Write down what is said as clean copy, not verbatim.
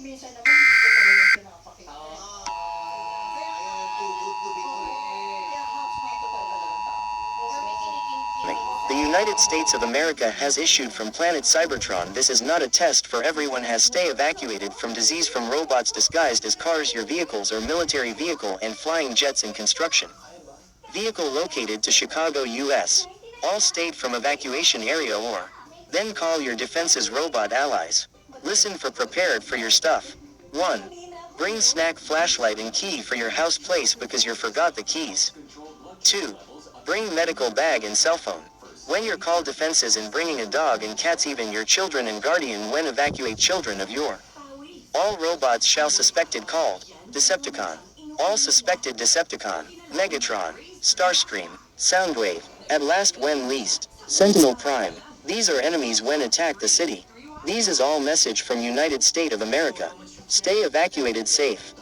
minsan naman hindi ko talaga yung pinapakita. Kaya too good to be true. kaya housemate ko talaga ng tao. The United States of America has issued from planet Cybertron. This is not a test for everyone. Has stay evacuated from disease from robots disguised as cars. Your vehicles are military vehicle and flying jets in construction. Vehicle located to Chicago, U.S. All state from evacuation area or then call your defense's robot allies. Listen for prepared for your stuff. 1. Bring snack, flashlight and key for your house place because you forgot the keys. 2. Bring medical bag and cell phone. When you're called defenses and bringing a dog and cats, even your children and guardian when evacuate children of your. All robots shall suspected called Decepticon. All suspected Decepticon, Megatron, Starscream, Soundwave, at last when least, Sentinel Prime. These are enemies when attack the city. These is all message from United States of America. Stay evacuated safe.